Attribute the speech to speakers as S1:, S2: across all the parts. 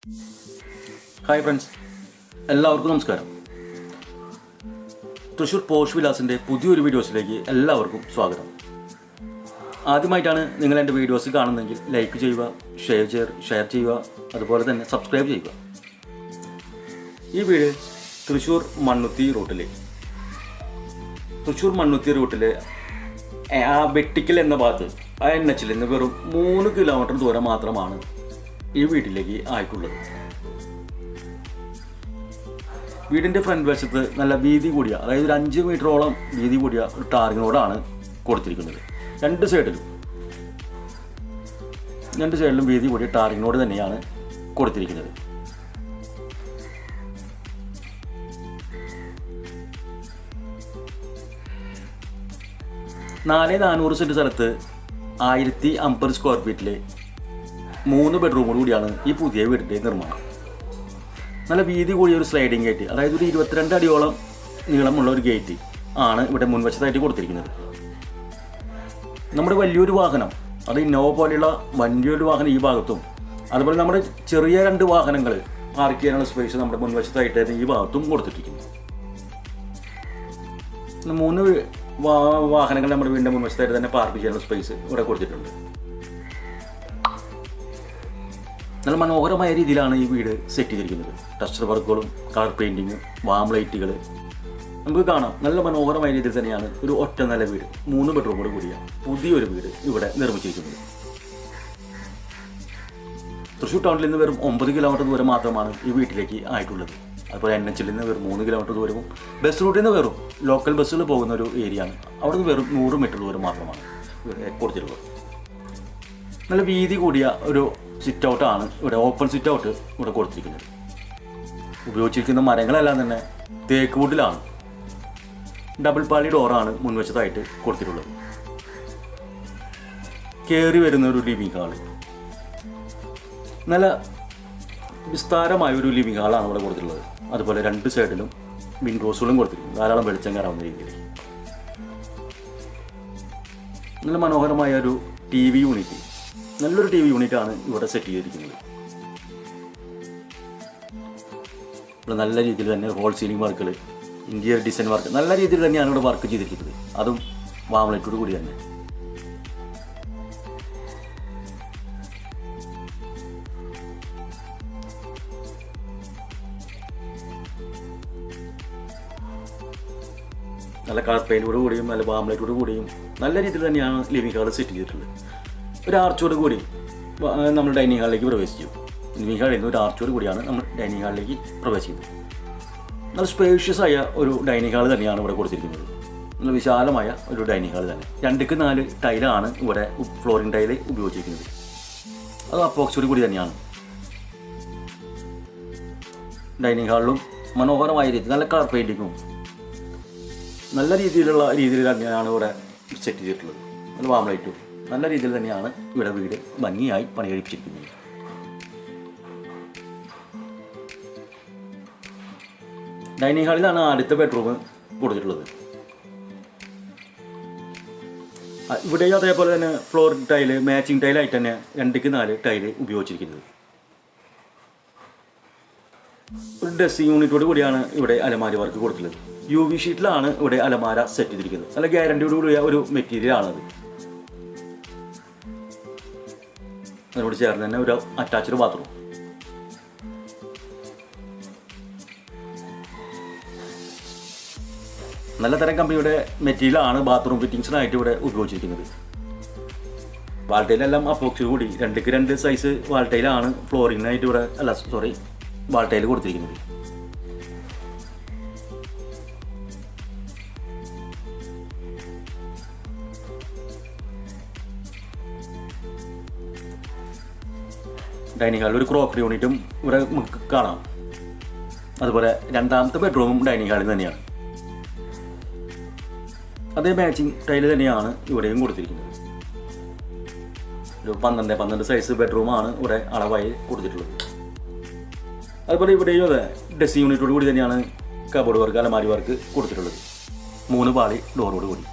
S1: Hi friends, എല്ലാവർക്കും നമസ്കാരം. Thrissur posh വിലാസിൻ്റെ പുതിയൊരു വീഡിയോസിലേക്ക് എല്ലാവർക്കും സ്വാഗതം. ആദ്യമായിട്ടാണ് നിങ്ങൾ എൻ്റെ വീഡിയോസ് കാണുന്നതെങ്കിൽ ലൈക്ക് ചെയ്യുക, ഷെയർ ചെയ്യുക, അതുപോലെ തന്നെ സബ്സ്ക്രൈബ് ചെയ്യുക. ഈ വീട് തൃശ്ശൂർ മണ്ണുത്തി റൂട്ടിലെ ആ വെട്ടിക്കൽ എന്ന ഭാഗത്ത് ആ NH നിന്ന് വെറും 3 കിലോമീറ്റർ ദൂരം മാത്രമാണ് ഈ വീട്ടിലേക്ക് ആയിട്ടുള്ളത്. വീടിൻ്റെ ഫ്രണ്ട് വശത്ത് നല്ല വീതി കൂടിയ, അതായത് ഒരു 5 മീറ്ററോളം വീതി കൂടിയ ഒരു ടാറിംഗ് റോഡാണ് കൊടുത്തിരിക്കുന്നത്. രണ്ട് സൈഡിലും വീതി കൂടിയ ടാറിംഗ് റോഡ് തന്നെയാണ് കൊടുത്തിരിക്കുന്നത്. നാല് 400 സെൻറ്റ് സ്ഥലത്ത് 1050 സ്ക്വയർ ഫീറ്റിൽ 3 ബെഡ്റൂമോട് കൂടിയാണ് ഈ പുതിയ വീടിൻ്റെ നിർമ്മാണം. നല്ല വീതി കൂടിയ ഒരു സ്ലൈഡിങ് ഗേറ്റ്, അതായത് ഒരു 22 അടിയോളം നീളമുള്ള ഒരു ഗേറ്റ് ആണ് ഇവിടെ മുൻവശത്തായിട്ട് കൊടുത്തിരിക്കുന്നത്. നമ്മുടെ വലിയൊരു വാഹനം, അത് ഇന്നോവ പോലെയുള്ള വലിയൊരു വാഹനം ഈ ഭാഗത്തും, അതുപോലെ നമ്മുടെ ചെറിയ 2 വാഹനങ്ങൾ പാർക്ക് ചെയ്യാനുള്ള സ്പേസ് നമ്മുടെ മുൻവശത്തായിട്ട് തന്നെ ഈ ഭാഗത്തും കൊടുത്തിട്ടിരിക്കുന്നു. 3 വാഹനങ്ങൾ നമ്മുടെ വീടിൻ്റെ മുൻവശത്തായിട്ട് തന്നെ പാർക്ക് ചെയ്യാനുള്ള സ്പേസ് ഇവിടെ കൊടുത്തിട്ടുണ്ട്. നല്ല മനോഹരമായ രീതിയിലാണ് ഈ വീട് സെറ്റ് ചെയ്തിരിക്കുന്നത്. ടെക്സ്ചർ വർക്കുകളും കളർ പെയിൻറ്റിങ്ങും വാം ലൈറ്റുകൾ നമുക്ക് കാണാം. നല്ല മനോഹരമായ രീതിയിൽ തന്നെയാണ് ഒരു ഒറ്റ നില വീട്, 3 ബെഡ്റൂമോട് കൂടിയ പുതിയൊരു വീട് ഇവിടെ നിർമ്മിച്ചിരിക്കുന്നത്. തൃശ്ശൂർ ടൗണിൽ നിന്ന് വെറും 9 കിലോമീറ്റർ ദൂരം മാത്രമാണ് ഈ വീട്ടിലേക്ക് ആയിട്ടുള്ളത്. അതുപോലെ NH നിന്ന് വെറും 3 കിലോമീറ്റർ ദൂരവും ബസ് റൂട്ടിൽ നിന്ന് വെറും ലോക്കൽ ബസ്സുകൾ പോകുന്ന ഒരു ഏരിയയാണ്. അവിടെ നിന്ന് വെറും 100 മീറ്റർ ദൂരം മാത്രമാണ് കൊടുത്തിട്ടുള്ളത്. നല്ല വീതി കൂടിയ ഒരു സിറ്റ് ഔട്ടാണ് ഇവിടെ, ഓപ്പൺ സിറ്റ് ഔട്ട് ഇവിടെ കൊടുത്തിരിക്കുന്നത്. ഉപയോഗിച്ചിരിക്കുന്ന മരങ്ങളെല്ലാം തന്നെ തേക്ക് വുഡിലാണ്. ഡബിൾ പാളി ഡോറാണ് മുൻവശത്തായിട്ട് കൊടുത്തിട്ടുള്ളത്. കയറി വരുന്ന ഒരു ലിവിങ് ഹാള്, നല്ല വിസ്താരമായ ഒരു ലിവിങ് ഹാളാണ് ഇവിടെ കൊടുത്തിട്ടുള്ളത്. അതുപോലെ 2 സൈഡിലും വിൻഡോസുകളും കൊടുത്തിട്ടുണ്ട്, ധാരാളം വെളിച്ചം കയറാവുന്ന രീതിയിൽ. നല്ല മനോഹരമായ ഒരു TV യൂണിറ്റ്, നല്ലൊരു TV യൂണിറ്റാണ് ഇവിടെ സെറ്റ് ചെയ്തിരിക്കുന്നത്. ഇവിടെ നല്ല രീതിയിൽ തന്നെ ഹോൾ സീലിംഗ് വർക്കുകൾ, ഇന്റീരിയർ ഡിസൈൻ വർക്ക് നല്ല രീതിയിൽ തന്നെയാണ് ഇവിടെ വർക്ക് ചെയ്തിരിക്കുന്നത്. അതും വാംലൈറ്റോട് കൂടി തന്നെ. നല്ല കളർ പെയിൻറ്റോട് കൂടിയും നല്ല വാംലൈറ്റോട് കൂടിയും നല്ല രീതിയിൽ തന്നെയാണ് ലിവിംഗ് ഹാൾ സെറ്റ് ചെയ്തിട്ടുള്ളത്. ഒരു ആർച്ചോട് കൂടി നമ്മൾ ഡൈനിങ് ഹാളിലേക്ക് പ്രവേശിച്ചു. ലിവിംഗ് ഹാളിൽ നിന്ന് ഒരു ആർച്ചോട് കൂടിയാണ് നമ്മൾ ഡൈനിങ് ഹാളിലേക്ക് പ്രവേശിക്കുന്നത്. നല്ല സ്പേഷ്യസ് ആയ ഒരു ഡൈനിങ് ഹാൾ തന്നെയാണ് ഇവിടെ കൊടുത്തിരിക്കുന്നത്. നല്ല വിശാലമായ ഒരു ഡൈനിങ് ഹാൾ തന്നെ. 2ക്ക് 4 ടൈലാണ് ഇവിടെ ഫ്ലോറിംഗ് ടൈല് ഉപയോഗിച്ചിരിക്കുന്നത്. അത് അപ്പോക്സിയോട് കൂടി തന്നെയാണ്. ഡൈനിങ് ഹാളിലും മനോഹരമായ രീതി നല്ല കളർ പെയിൻറ്റിങ്ങും നല്ല രീതിയിൽ തന്നെയാണ് ഇവിടെ സെറ്റ് ചെയ്തിട്ടുള്ളത്. നല്ല വാംലൈറ്റും നല്ല രീതിയിൽ തന്നെയാണ് ഇവിടെ വീട് ഭംഗിയായി പണികഴിപ്പിച്ചിരിക്കുന്നത്. ഡൈനിങ് ഹാളിലാണ് ആദ്യത്തെ ബെഡ്റൂം കൊടുത്തിട്ടുള്ളത്. ഇവിടെയും അതേപോലെ തന്നെ ഫ്ലോർ ടൈല് മാച്ചിങ് ടൈലായിട്ട് തന്നെ 2ക്ക് 4 ടൈല് ഉപയോഗിച്ചിരിക്കുന്നത്. ഒരു ഡ്രസ്സിംഗ് യൂണിറ്റോട് കൂടിയാണ് ഇവിടെ അലമാര വർക്ക് കൊടുത്തിട്ടുള്ളത്. UV ഷീറ്റിലാണ് ഇവിടെ അലമാര സെറ്റ് ചെയ്തിരിക്കുന്നത്. നല്ല ഗ്യാരണ്ടിയോട് കൂടിയ ഒരു മെറ്റീരിയലാണത്. അതിനോട് ചേർന്ന് തന്നെ ഒരു അറ്റാച്ച്ഡ് ബാത്റൂം. നല്ല തരം കമ്പനിയുടെ മെറ്റീരിയലാണ് ബാത്റൂം ഫിറ്റിങ്സിനായിട്ട് ഇവിടെ ഉപയോഗിച്ചിരിക്കുന്നത്. വാൾട്ടൈലെല്ലാം അപ്പോക്സി കൂടി 2ക്ക് 2 സൈസ് വാൾട്ടൈലാണ് ഫ്ലോറിങ്ങിനായിട്ട് ഇവിടെ വാൾട്ടൈൽ കൊടുത്തിരിക്കുന്നത്. ഡൈനിങ് ഹാളിൽ ഒരു ക്രോക്കറി യൂണിറ്റും ഇവിടെ നമുക്ക് കാണാം. അതുപോലെ 2ാമത്തെ ബെഡ്റൂമും ഡൈനിങ് ഹാളിൽ തന്നെയാണ്. അതേ മാച്ചിങ് ടൈല് തന്നെയാണ് ഇവിടെയും കൊടുത്തിരിക്കുന്നത്. ഒരു 12 സൈസ് ബെഡ്റൂമാണ് ഇവിടെ അളവായി കൊടുത്തിട്ടുള്ളത്. അതുപോലെ ഇവിടെയും അതെ ഡ്രസ്സിംഗ് യൂണിറ്റോട് കൂടി തന്നെയാണ് കബോർഡ് വർക്ക് അലമാരി വർക്ക് കൊടുത്തിട്ടുള്ളത്. 3 പാളി ഡോറോട് കൂടി.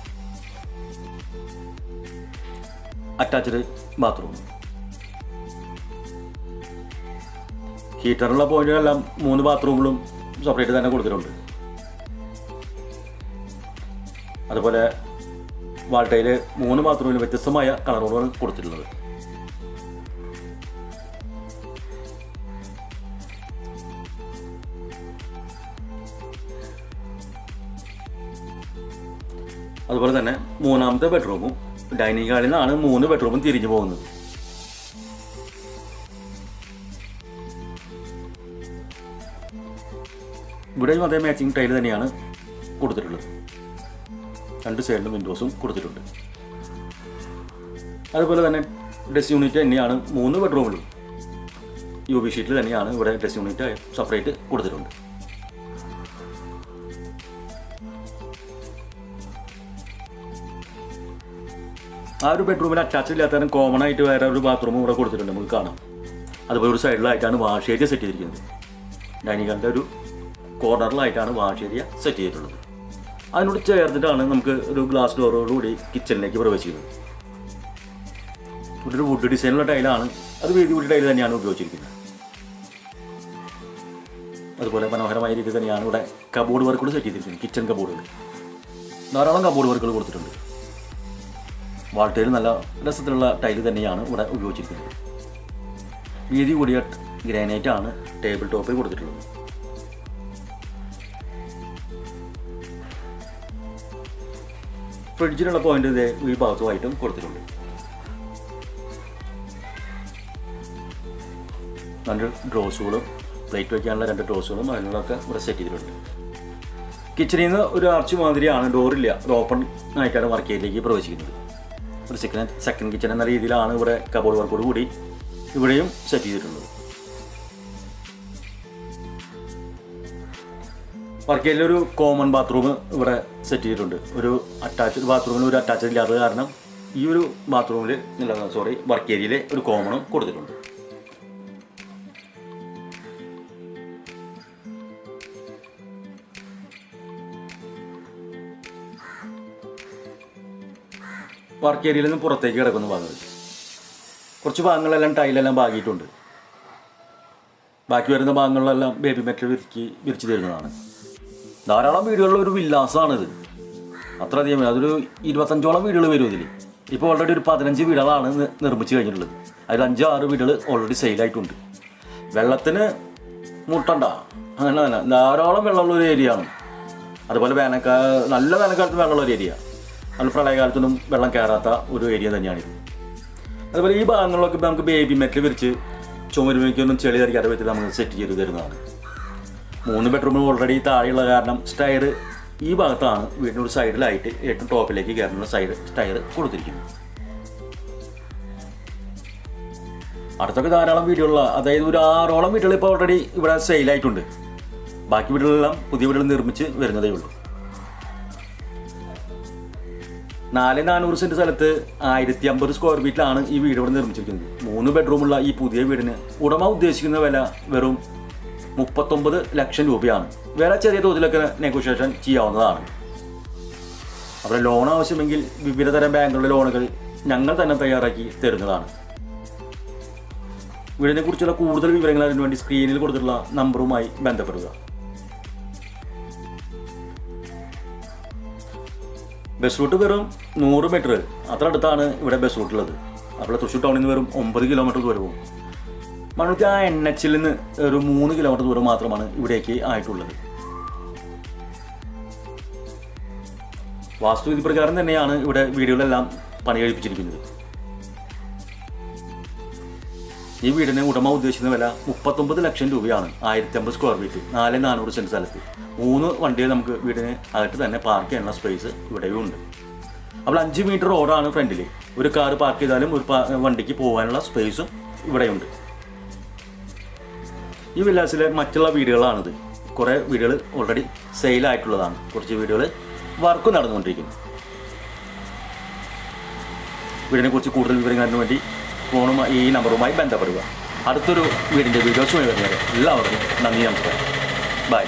S1: Attached bathroom. ഹീറ്ററുള്ള പോയിന്റുകളെല്ലാം 3 ബാത്റൂമിലും സെപ്പറേറ്റ് തന്നെ കൊടുത്തിട്ടുണ്ട്. അതുപോലെ വാൾട്ടയിൽ 3 ബാത്റൂമിലും വ്യത്യസ്തമായ കളറുകളാണ് കൊടുത്തിട്ടുള്ളത്. അതുപോലെ തന്നെ 3ാമത്തെ ബെഡ്റൂമും ഡൈനിങ് ഹാളിൽ നിന്നാണ് 3 ബെഡ്റൂമും തിരിഞ്ഞു പോകുന്നത്. ഇവിടെയും അതേ മാച്ചിങ് ടൈൽ തന്നെയാണ് കൊടുത്തിട്ടുള്ളത്. 2 സൈഡിലും വിൻഡോസും കൊടുത്തിട്ടുണ്ട്. അതുപോലെ തന്നെ ഡ്രസ് യൂണിറ്റ് തന്നെയാണ് 3 ബെഡ്റൂമിലും UV ഷീറ്റിൽ തന്നെയാണ് ഇവിടെ ഡ്രസ് യൂണിറ്റ് സെപ്പറേറ്റ് കൊടുത്തിട്ടുണ്ട്. ആ ഒരു ബെഡ്റൂമിൽ അറ്റാച്ച് ഇല്ലാത്തതിന് കോമൺ ആയിട്ട് വേറെ ഒരു ബാത്റൂമും ഇവിടെ കൊടുത്തിട്ടുണ്ട്, നമുക്ക് കാണാം. അതുപോലെ ഒരു സൈഡിലായിട്ടാണ് വാഷ് ഏരിയ സെറ്റ് ചെയ്തിരിക്കുന്നത്. ഡൈനിങ് ഹാളിൻ്റെ ഒരു കോർണറിലായിട്ടാണ് വാഷ് ഏരിയ സെറ്റ് ചെയ്തിട്ടുള്ളത്. അതിനോട് ചേർത്തിട്ടാണ് നമുക്ക് ഒരു ഗ്ലാസ് ഡോറോടുകൂടി കിച്ചണിലേക്ക് പ്രവേശിക്കുന്നത്. ഇവിടെ ഒരു വുഡ് ഡിസൈനുള്ള ടൈലാണ്, അത് വീതി വുഡ് ടൈൽ തന്നെയാണ് ഉപയോഗിച്ചിരിക്കുന്നത്. അതുപോലെ മനോഹരമായ രീതിയിൽ തന്നെയാണ് ഇവിടെ കബോർഡ് വർക്കുകൾ സെറ്റ് ചെയ്തിരിക്കുന്നത്. കിച്ചൺ കബോർഡുകൾ ധാരാളം കബോർഡ് വർക്കുകൾ കൊടുത്തിട്ടുണ്ട്. വാൾട്ടയിൽ നല്ല രസത്തിലുള്ള ടൈല് തന്നെയാണ് ഇവിടെ ഉപയോഗിച്ചിരിക്കുന്നത്. വീതി കൂടിയ ഗ്രാനൈറ്റ് ആണ് ടേബിൾ ടോപ്പിൽ കൊടുത്തിട്ടുള്ളത്. ഫ്രിഡ്ജിനുള്ള പോയിന്റ് ഇതേ ഈ ഭാഗത്തുമായിട്ടും കൊടുത്തിട്ടുണ്ട്. 2 ഡ്രോസുകളും പ്ലേറ്റ് വയ്ക്കാനുള്ള 2 ഡ്രോസുകളും അതിനുള്ളതൊക്കെ ഇവിടെ സെറ്റ് ചെയ്തിട്ടുണ്ട്. കിച്ചണിൽ നിന്ന് ഒരു ആർച്ച് മാതിരിയാണ്, ഡോറില്ല, ഓപ്പൺ ആയിട്ടാണ് വർക്ക് ഏരിയയിലേക്ക് പ്രവേശിക്കുന്നത്. ഒരു സെക്കൻഡ് കിച്ചൺ എന്ന രീതിയിലാണ് ഇവിടെ കബോർഡ് വർക്കോട് കൂടി ഇവിടെയും സെറ്റ് ചെയ്തിട്ടുള്ളത്. വർക്ക് ഏരിയയിൽ ഒരു കോമൺ ബാത്റൂം ഇവിടെ സെറ്റ് ചെയ്തിട്ടുണ്ട്. ഒരു അറ്റാച്ച്ഡ് ബാത്റൂമിൽ ഒരു അറ്റാച്ച്ഡ് ഇല്ലാത്തത് കാരണം ഈ ഒരു ബാത്റൂമിൽ വർക്ക് ഏരിയയിൽ ഒരു കോമണും കൊടുത്തിട്ടുണ്ട്. വർക്ക് ഏരിയയിൽ നിന്ന് പുറത്തേക്ക് കിടക്കുന്ന ഭാഗങ്ങൾ, കുറച്ച് ഭാഗങ്ങളെല്ലാം ടൈലെല്ലാം പാകിയിട്ടുണ്ട്. ബാക്കി വരുന്ന ഭാഗങ്ങളിലെല്ലാം ബേബി മെറ്റൽ വിരിച്ച് തരുന്നതാണ്. ധാരാളം വീടുകളിൽ ഒരു വില്ലാസമാണിത്. അത്രയധികം, അതൊരു 25ഓളം വീടുകൾ വരും ഇതിൽ. ഇപ്പോൾ ഓൾറെഡി ഒരു 15 വീടുകളാണ് നിർമ്മിച്ച് കഴിഞ്ഞിട്ടുള്ളത്. അതിൽ 5-6 വീടുകൾ ഓൾറെഡി സെയിലായിട്ടുണ്ട്. വെള്ളത്തിന് മുട്ടണ്ട, അങ്ങനെ തന്നെ ധാരാളം വെള്ളമുള്ളൊരു ഏരിയ ആണ്. അതുപോലെ നല്ല വേനൽക്കാലത്ത് വെള്ളമുള്ളൊരു ഏരിയ, നല്ല പ്രളയകാലത്തൊന്നും വെള്ളം കയറാത്ത ഒരു ഏരിയ തന്നെയാണിത്. അതുപോലെ ഈ ഭാഗങ്ങളിലൊക്കെ നമുക്ക് ബേബി മെറ്റൽ വിരിച്ച് ചുമരുമയ്ക്കൊന്നും ചെളി ധരിക്കാത്ത വിധത്തിൽ നമുക്ക് സെറ്റ് ചെയ്ത് തരുന്നതാണ്. 3 ബെഡ്റൂമും ഓൾറെഡി താഴെയുള്ള കാരണം സ്റ്റയർ ഈ ഭാഗത്താണ് വീടിനൊരു സൈഡിലായിട്ട് ഏറ്റവും ടോപ്പിലേക്ക് കയറുന്ന സ്റ്റയർ കൊടുത്തിരിക്കുന്നത്. അടുത്തൊക്കെ ധാരാളം വീടുകളുള്ള, അതായത് ഒരു 6ഓളം വീടുകൾ ഇപ്പോൾ ഓൾറെഡി ഇവിടെ സെയിലായിട്ടുണ്ട്. ബാക്കി വീടുകളെല്ലാം പുതിയ വീടുകൾ നിർമ്മിച്ച് വരുന്നതേ ഉള്ളൂ. 400 സെൻറ്റ് സ്ഥലത്ത് 1050 സ്ക്വയർ ഫീറ്റിലാണ് ഈ വീട് ഇവിടെ നിർമ്മിച്ചിരിക്കുന്നത്. 3 ബെഡ്റൂമുള്ള ഈ പുതിയ വീടിന് ഉടമ ഉദ്ദേശിക്കുന്ന വില വെറും 39 ലക്ഷം രൂപയാണ്. വേറെ ചെറിയ തോതിലൊക്കെ നെഗോഷിയേഷൻ ചെയ്യാവുന്നതാണ്. അവിടെ ലോൺ ആവശ്യമെങ്കിൽ വിവിധതരം ബാങ്കുകളുടെ ലോണുകൾ ഞങ്ങൾ തന്നെ തയ്യാറാക്കി തരുന്നതാണ്. വീടിനെ കുറിച്ചുള്ള കൂടുതൽ വിവരങ്ങൾ അതിനു വേണ്ടി സ്ക്രീനിൽ കൊടുത്തിട്ടുള്ള നമ്പറുമായി ബന്ധപ്പെടുക. ബസ് റൂട്ട് വെറും 100 മീറ്റർ, അത്ര അടുത്താണ് ഇവിടെ ബസ് റൂട്ടുള്ളത്. അപ്പോൾ തൃശ്ശൂർ ടൗണിൽ നിന്ന് വെറും 9 കിലോമീറ്റർ ദൂരവും മണ്ണുത്തി ആ NH-ൽ നിന്ന് ഒരു 3 കിലോമീറ്റർ ദൂരം മാത്രമാണ് ഇവിടേക്ക് ആയിട്ടുള്ളത്. വാസ്തുവിധി പ്രകാരം തന്നെയാണ് ഇവിടെ വീടുകളെല്ലാം പണി കഴിപ്പിച്ചിരിക്കുന്നത്. ഈ വീടിന് ഉടമ ഉദ്ദേശിക്കുന്ന വില 39 ലക്ഷം രൂപയാണ്. 1050 സ്ക്വയർ ഫീറ്റ്, 400 സെൻറ്റ് സ്ഥലത്ത് 3 വണ്ടികൾ നമുക്ക് വീടിന് അകത്ത് തന്നെ പാർക്ക് ചെയ്യാനുള്ള സ്പേസ് ഇവിടെയും ഉണ്ട്. അപ്പോൾ 5 മീറ്റർ റോഡാണ് ഫ്രണ്ടിൽ. ഒരു കാർ പാർക്ക് ചെയ്താലും ഒരു വണ്ടിക്ക് പോകാനുള്ള സ്പേസും ഇവിടെയുണ്ട്. ഈ വില്ലാസിലെ മറ്റുള്ള വീടുകളാണിത്. കുറേ വീടുകൾ ഓൾറെഡി സെയിലായിട്ടുള്ളതാണ്. കുറച്ച് വീടുകൾ വർക്ക് നടന്നുകൊണ്ടിരിക്കുന്നു. വീടിനെക്കുറിച്ച് കൂടുതൽ വിവരങ്ങൾക്ക് വേണ്ടി ഈ നമ്പറുമായി ബന്ധപ്പെടുക. അടുത്തൊരു വീടിൻ്റെ വീഡിയോസുമായി വരുന്നത് എല്ലാവർക്കും നന്ദി, നമസ്കാരം, ബൈ.